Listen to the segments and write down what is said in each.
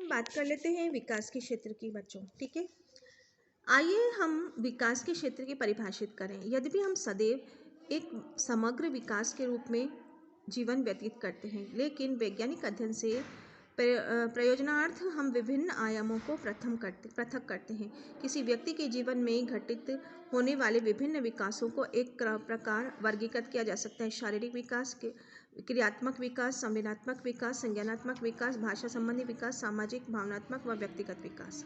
बात कर लेते हैं विकास के क्षेत्र की बच्चों। ठीक है, आइए हम विकास के क्षेत्र की परिभाषित करें। यद्यपि हम सदैव एक समग्र विकास के रूप में जीवन व्यतीत करते हैं, लेकिन वैज्ञानिक अध्ययन से प्रयोजनार्थ हम विभिन्न आयामों को पृथक करते हैं। किसी व्यक्ति के जीवन में घटित होने वाले विभिन्न विकासों को एक प्रकार वर्गीकृत किया जा सकता है। शारीरिक विकास, क्रियात्मक विकास, संवेदनात्मक विकास, संज्ञानात्मक विकास, भाषा संबंधी विकास, सामाजिक, भावनात्मक व व्यक्तिगत विकास।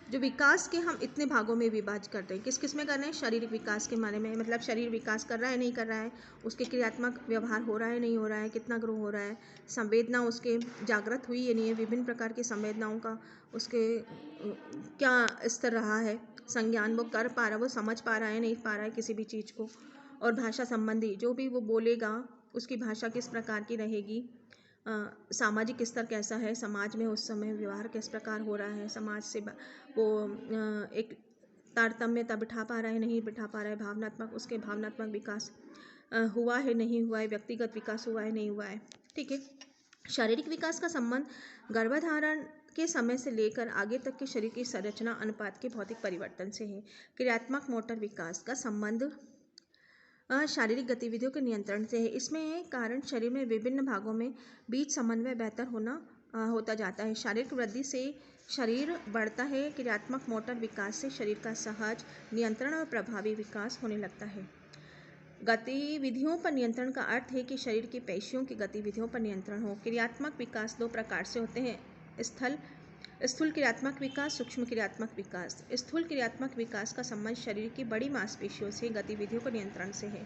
जो विकास के हम इतने भागों में विभाजित करते हैं, किस किस में कर रहे हैं? शारीरिक विकास के बारे में, मतलब शरीर विकास कर रहा है नहीं कर रहा है, उसके क्रियात्मक व्यवहार हो रहा है नहीं हो रहा है, कितना ग्रो हो रहा है, संवेदना उसके जागृत हुई है नहीं है, विभिन्न प्रकार की संवेदनाओं का उसके क्या स्तर रहा है, संज्ञान वो कर पा रहा है, वो समझ पा रहा है नहीं पा रहा है किसी भी चीज़ को, और भाषा संबंधी जो भी वो बोलेगा उसकी भाषा किस प्रकार की रहेगी, सामाजिक स्तर कैसा है, समाज में उस समय व्यवहार किस प्रकार हो रहा है, समाज से वो एक तारतम्यता बिठा पा रहा है नहीं बिठा पा रहा है, भावनात्मक उसके भावनात्मक विकास हुआ है नहीं हुआ है, व्यक्तिगत विकास हुआ है नहीं हुआ है। ठीक है, शारीरिक विकास का संबंध गर्भधारण के समय से लेकर आगे तक के शरीर की संरचना अनुपात के भौतिक परिवर्तन से है। क्रियात्मक मोटर विकास का संबंध शारीरिक गतिविधियों के नियंत्रण से है। इसमें कारण शरीर में विभिन्न भागों में बीच समन्वय बेहतर होता जाता है। शारीरिक वृद्धि से शरीर बढ़ता है। क्रियात्मक मोटर विकास से शरीर का सहज नियंत्रण और प्रभावी विकास होने लगता है। गतिविधियों पर नियंत्रण का अर्थ है कि शरीर की पेशियों की गतिविधियों पर नियंत्रण हो। क्रियात्मक विकास दो प्रकार से होते हैं, स्थूल क्रियात्मक विकास, सूक्ष्म क्रियात्मक विकास। स्थूल क्रियात्मक विकास का संबंध शरीर की बड़ी मांसपेशियों से गतिविधियों को नियंत्रण से है।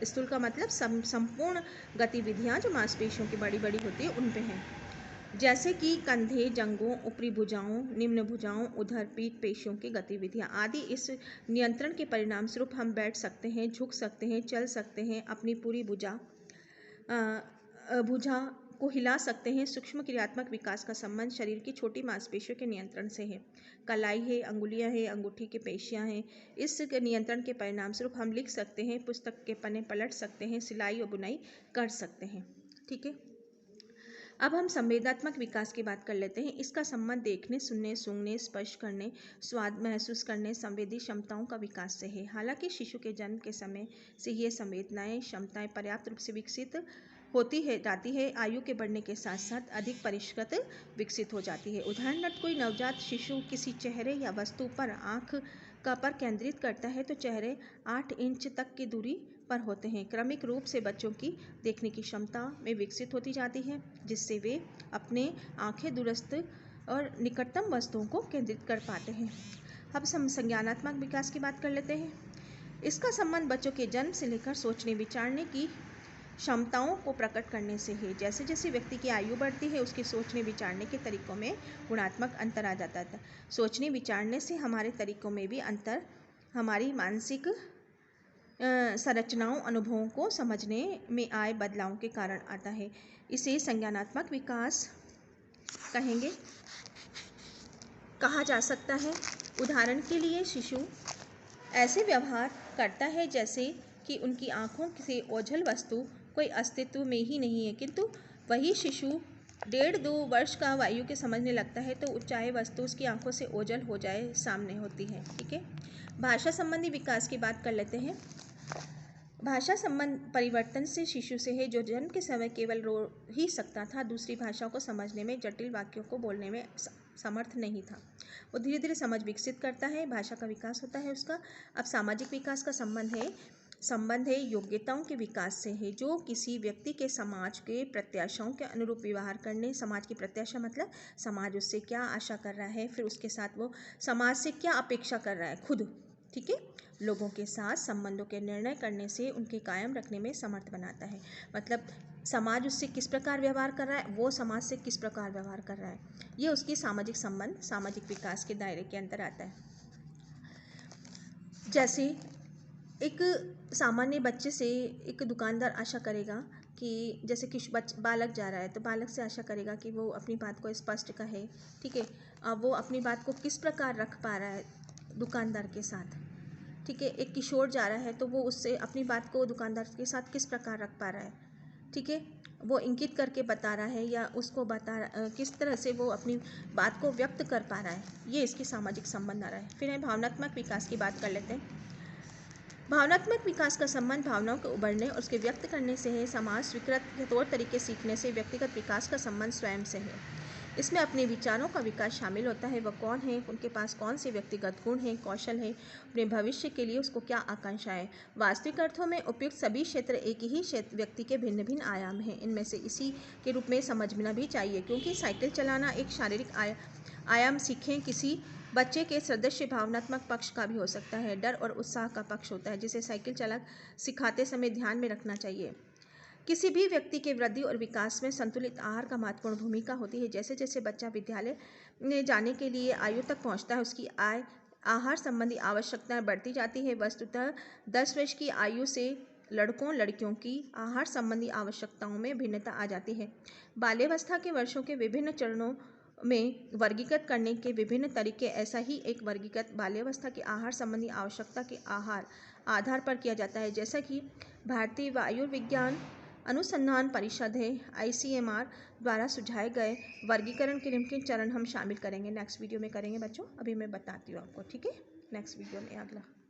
स्थूल का मतलब संपूर्ण गतिविधियां जो मांसपेशियों की बड़ी बड़ी होती है उन पे हैं, जैसे कि कंधे, जंघों, ऊपरी भुजाओं, निम्न भुजाओं, उधर पीठ पेशियों की गतिविधियां आदि। इस नियंत्रण के परिणाम स्वरूप हम बैठ सकते हैं, झुक सकते हैं, चल सकते हैं, अपनी पूरी भुजा को हिला सकते हैं। सूक्ष्म क्रियात्मक विकास का संबंध शरीर की छोटी मांसपेशियों के नियंत्रण से है। कलाई है, अंगुलियां हैं, अंगूठी की पेशियां हैं। इस नियंत्रण के परिणाम स्वरूप हम लिख सकते हैं, पुस्तक के पन्ने पलट सकते हैं, सिलाई और बुनाई कर सकते हैं। ठीक है, अब हम संवेदनात्मक विकास की बात कर लेते हैं। इसका संबंध देखने, सुनने, सूंघने, स्पर्श करने, स्वाद महसूस करने, संवेदी क्षमताओं का विकास से है। हालांकि शिशु के जन्म के समय से ये संवेदनाएं क्षमताएं पर्याप्त रूप से विकसित जाती है, आयु के बढ़ने के साथ साथ अधिक परिष्कृत विकसित हो जाती है। उदाहरणार्थ, कोई नवजात शिशु किसी चेहरे या वस्तु पर आँख पर केंद्रित करता है तो चेहरे 8 इंच तक की दूरी पर होते हैं। क्रमिक रूप से बच्चों की देखने की क्षमता में विकसित होती जाती है, जिससे वे अपने आँखें दूरस्थ और निकटतम वस्तुओं को केंद्रित कर पाते हैं। अब हम संज्ञानात्मक विकास की बात कर लेते हैं। इसका संबंध बच्चों के जन्म से लेकर सोचने विचारने की क्षमताओं को प्रकट करने से है। जैसे जैसे व्यक्ति की आयु बढ़ती है, उसके सोचने विचारने के तरीकों में गुणात्मक अंतर आ जाता है। सोचने विचारने से हमारे तरीकों में भी अंतर हमारी मानसिक संरचनाओं, अनुभवों को समझने में आए बदलावों के कारण आता है। इसे संज्ञानात्मक विकास कहा जा सकता है। उदाहरण के लिए, शिशु ऐसे व्यवहार करता है जैसे कि उनकी आँखों से ओझल वस्तु कोई अस्तित्व में ही नहीं है, किंतु वही शिशु 1.5-2 वर्ष का आयु के समझने लगता है तो चाहे वस्तु उसकी आंखों से ओझल हो जाए, सामने होती है। ठीक है, भाषा संबंधी विकास की बात कर लेते हैं। भाषा संबंध परिवर्तन से शिशु से है, जो जन्म के समय केवल रो ही सकता था, दूसरी भाषाओं को समझने में, जटिल वाक्यों को बोलने में समर्थ नहीं था, वो धीरे धीरे समझ विकसित करता है, भाषा का विकास होता है उसका। अब सामाजिक विकास का संबंध है योग्यताओं के विकास से है, जो किसी व्यक्ति के समाज के प्रत्याशाओं के अनुरूप व्यवहार करने। समाज की प्रत्याशा मतलब समाज उससे क्या आशा कर रहा है, फिर उसके साथ वो समाज से क्या अपेक्षा कर रहा है खुद। ठीक है, लोगों के साथ संबंधों के निर्णय करने से उनके कायम रखने में समर्थ बनाता है। मतलब समाज उससे किस प्रकार व्यवहार कर रहा है, वो समाज से किस प्रकार व्यवहार कर रहा है, ये उसकी सामाजिक संबंध सामाजिक विकास के दायरे के अंदर आता है। जैसे एक सामान्य बच्चे से एक दुकानदार आशा करेगा कि जैसे कि बालक जा रहा है तो बालक से आशा करेगा कि वो अपनी बात को स्पष्ट कहे। ठीक है, अब वो अपनी बात को किस प्रकार रख पा रहा है दुकानदार के साथ। ठीक है, एक किशोर जा रहा है तो वो उससे अपनी बात को दुकानदार के साथ किस प्रकार रख पा रहा है। ठीक है, वो इंगित करके बता रहा है या उसको किस तरह से वो अपनी बात को व्यक्त कर पा रहा है, ये इसकी सामाजिक संबंध आ रहा है। फिर है भावनात्मक विकास की बात कर लेते हैं। भावनात्मक विकास का संबंध भावनाओं के उभरने और उसके व्यक्त करने से है। समाज स्वीकृत के तौर तरीके सीखने से व्यक्तिगत विकास का संबंध स्वयं से है। इसमें अपने विचारों का विकास शामिल होता है। वह कौन है, उनके पास कौन से व्यक्तिगत गुण हैं, कौशल हैं, अपने भविष्य के लिए उसको क्या आकांक्षा है। वास्तविक अर्थों में उपयुक्त सभी क्षेत्र एक ही क्षेत्र व्यक्ति के भिन्न भिन्न आयाम हैं। इनमें से इसी के रूप में समझना भी चाहिए, क्योंकि साइकिल चलाना एक शारीरिक आयाम सीखें किसी बच्चे के सदस्य भावनात्मक पक्ष का भी हो सकता है। डर और उत्साह का पक्ष होता है, जिसे साइकिल चालक सिखाते समय ध्यान में रखना चाहिए। किसी भी व्यक्ति के वृद्धि और विकास में संतुलित आहार का महत्वपूर्ण भूमिका होती है। जैसे जैसे बच्चा विद्यालय में जाने के लिए आयु तक पहुंचता है, उसकी आहार संबंधी आवश्यकताएं बढ़ती जाती है। वस्तुतः 10 वर्ष की आयु से लड़कों लड़कियों की आहार संबंधी आवश्यकताओं में भिन्नता आ जाती है। बाल्यावस्था के वर्षों के विभिन्न चरणों में वर्गीकृत करने के विभिन्न तरीके, ऐसा ही एक वर्गीकृत बाल्यावस्था की आहार संबंधी आवश्यकता के आधार पर किया जाता है, जैसा कि भारतीय आयुर्विज्ञान अनुसंधान परिषद है ICMR द्वारा सुझाए गए वर्गीकरण के निम्नलिखित चरण हम शामिल करेंगे। नेक्स्ट वीडियो में करेंगे बच्चों, अभी मैं बताती हूँ आपको, ठीक है, नेक्स्ट वीडियो में अगला।